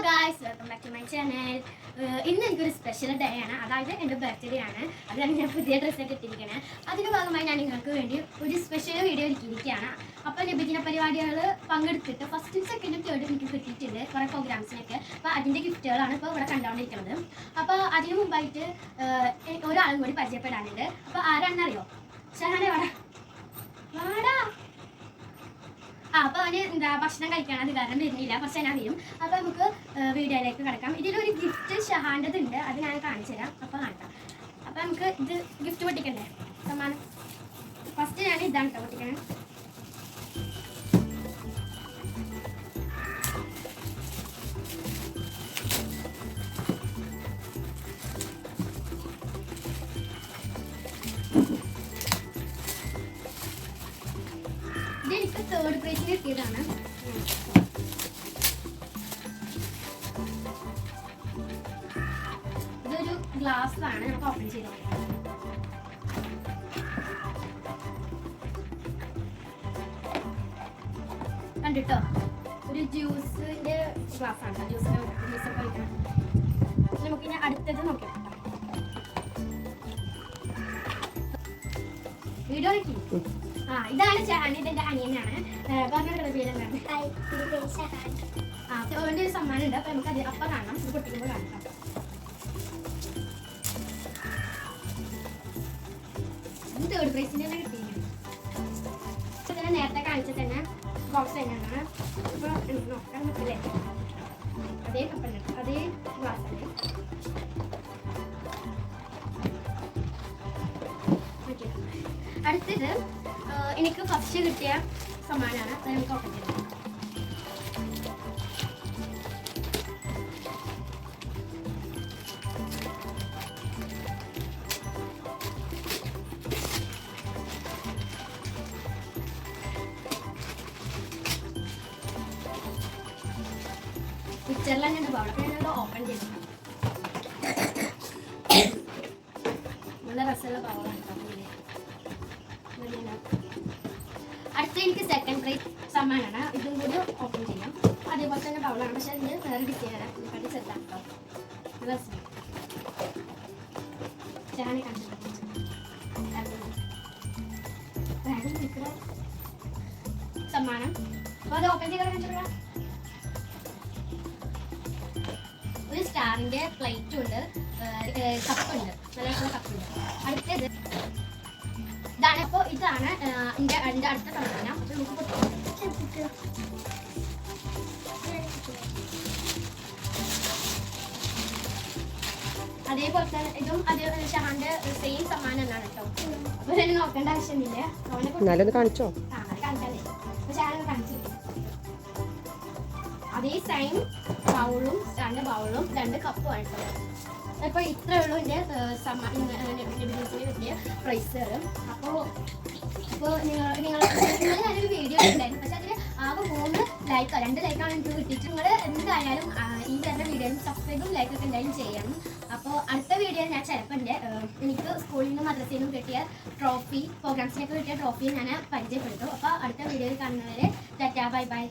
Guys, welcome back to my channel. ഇന്ന് എനിക്കൊരു special day ആണ്, അതായത് എൻ്റെ ബർത്ത്ഡേ ആണ്. അതിനാണ് ഞാൻ പുതിയ ഡ്രസ്സൊക്കെ ഇട്ടിരിക്കുന്നത്. അതിൻ്റെ ഭാഗമായി ഞാൻ നിങ്ങൾക്ക് വേണ്ടി ഒരു സ്പെഷ്യൽ വീഡിയോ ഒരുക്കിയിരിക്കുകയാണ്. അപ്പോൾ നബിദിന പരിപാടികൾ പങ്കെടുത്തിട്ട് ഫസ്റ്റും സെക്കൻഡും തേർഡും എനിക്ക് കിട്ടിയിട്ടുണ്ട് കുറേ പ്രോഗ്രാംസിനൊക്കെ. അപ്പോൾ അതിൻ്റെ ഗിഫ്റ്റുകളാണ് ഇപ്പോൾ ഇവിടെ കണ്ടുകൊണ്ടിരിക്കുന്നത്. അപ്പോൾ അതിന് മുമ്പായിട്ട് ഒരാളും കൂടി പരിചയപ്പെടാനുണ്ട്. അപ്പോൾ ആരാണെന്നറിയോ? ഷഹാനെ വാടാ വാടാ. അപ്പോൾ അവന് ഭക്ഷണം കഴിക്കാൻ അത് കാരണം വരുന്നില്ല, പക്ഷേ ഞാൻ വരും. അപ്പോൾ നമുക്ക് വീഡിയോയിലേക്ക് കിടക്കാം. ഇതിലൊരു ഗിഫ്റ്റ് ഷഹാൻ്റെതുണ്ട്, അത് ഞാൻ കാണിച്ചു തരാം. അപ്പോൾ കാണിക്കാം. അപ്പോൾ നമുക്ക് ഇത് ഗിഫ്റ്റ് പൊട്ടിക്കണ്ടേ, സമ്മാനം. ഫസ്റ്റ് ഞാൻ ഇതാണ് കേട്ടോ പൊട്ടിക്കണേ. ഇതെനിക്ക് തേർഡ് പ്രൈസിന് കിട്ടിയതാണ്. ഇതൊരു ഗ്ലാസ് ആണ്, നമുക്ക് ഓപ്പൺ ചെയ്ത് നോക്കാം. കണ്ടിട്ടോ, ഒരു ജ്യൂസിന്റെ ഗ്ലാസ് ആണ്. ജ്യൂസൊക്കെ കഴിക്കണം. നമുക്കിനി അടുത്തത് നോക്കാം. വീഡിയോ ഇതാണ് ഷഹാൻ, ഇതെന്റെ അനിയനാണ്. പറഞ്ഞ പേരെന്താണ്? അവന്റെ ഒരു സമ്മാനം ഉണ്ട്. അപ്പൊ നമുക്ക് അത് അപ്പം കാണാം, ഇത് പൊട്ടിക്കുമ്പോൾ കാണാം. തേർഡ് പ്രൈസിന് തന്നെ കിട്ടിയിരിക്കുന്നത്. ഇതിനെ നേരത്തെ കാണിച്ച തന്നെ ബോക്സ് തന്നെയാണ്. ഇപ്പൊ നോക്കാൻ പറ്റില്ലേ, അതേ കപ്പലുണ്ട്, അതേ ഗ്ലാസ് ആണ്. അടുത്തത് എനിക്ക് ഫസ്റ്റ് കിട്ടിയ സമ്മാനമാണ്. അത് നമുക്ക് ഓപ്പൺ ചെയ്യാം. പിക്ചറിൽ തന്നെ ഉണ്ട് അവിടെ, ഞാനത് ഓപ്പൺ ചെയ്തു. നല്ല രസമുള്ള പവറാണ്. അടുത്ത എനിക്ക് സെക്കൻഡ് പ്രൈസ് സമ്മാനമാണ്. ഇതും കൂടി ഓപ്പൺ ചെയ്യാം. അതേപോലെ തന്നെ ബൗളാണ്, പക്ഷെ അതിന് വേറെ ഡിസൈനാണ്. ഇതിനെക്കാട്ടി ചെറുതാണ് കേട്ടോ. രസം ചാണി കണ്ടിട്ട് സമ്മാനം. അപ്പോൾ അത് ഓപ്പൺ ചെയ്ത് കാണിച്ചിട്ടുള്ള ഒരു സ്റ്റാറിൻ്റെ പ്ലേറ്റും ഉണ്ട്, കപ്പുണ്ട്, നല്ല കപ്പുണ്ട്. അടുത്തത് ഇതാണ്. അപ്പോൾ ഇതാണ് എൻ്റെ അടുത്ത സമ്മാനം. അപ്പോൾ നമുക്ക് അതേപോലെ തന്നെ ഇതും അതേ ഷഹാന്റെ സെയിം സമ്മാനം എന്നാണ് കേട്ടോ. അപ്പോൾ ഇതിന് നോക്കേണ്ട ആവശ്യമൊന്നുമില്ല. അവനെ കാണിച്ചോ? അത് കാണിക്കാല്ലേ, അപ്പോൾ ഷഹാൻ കാണിച്ചില്ല. അതേ സെയിം ബൗളും ഷഹാന്റെ ബൗളും 2 കപ്പുമാണ് കേട്ടോ. അപ്പോൾ ഇത്രയേ ഉള്ളൂ എൻ്റെ കിട്ടിയ പ്രൈസ്. അപ്പോൾ നിങ്ങൾ ഞാനൊരു വീഡിയോ ഉണ്ടായിരുന്നു, പക്ഷെ അതിന് ആകെ 2 ലൈക്കാണ് എനിക്ക് കിട്ടിയിട്ട്. നിങ്ങൾ എന്തായാലും ഈ തരുന്ന വീഡിയോയിൽ സബ്സ്ക്രൈബും ലൈക്കൊക്കെ എന്തായാലും ചെയ്യണം. അപ്പോൾ അടുത്ത വീഡിയോ ഞാൻ ചിലപ്പോൾ എനിക്ക് സ്കൂളിൽ നിന്നും മദ്രസയിൽ നിന്നും കിട്ടിയ ട്രോഫി, പ്രോഗ്രാംസിനൊക്കെ കിട്ടിയ ട്രോഫി ഞാൻ പരിചയപ്പെടുത്തും. അപ്പോൾ അടുത്ത വീഡിയോയിൽ കാണുന്നവരെ ടാറ്റാ ബൈ ബൈ.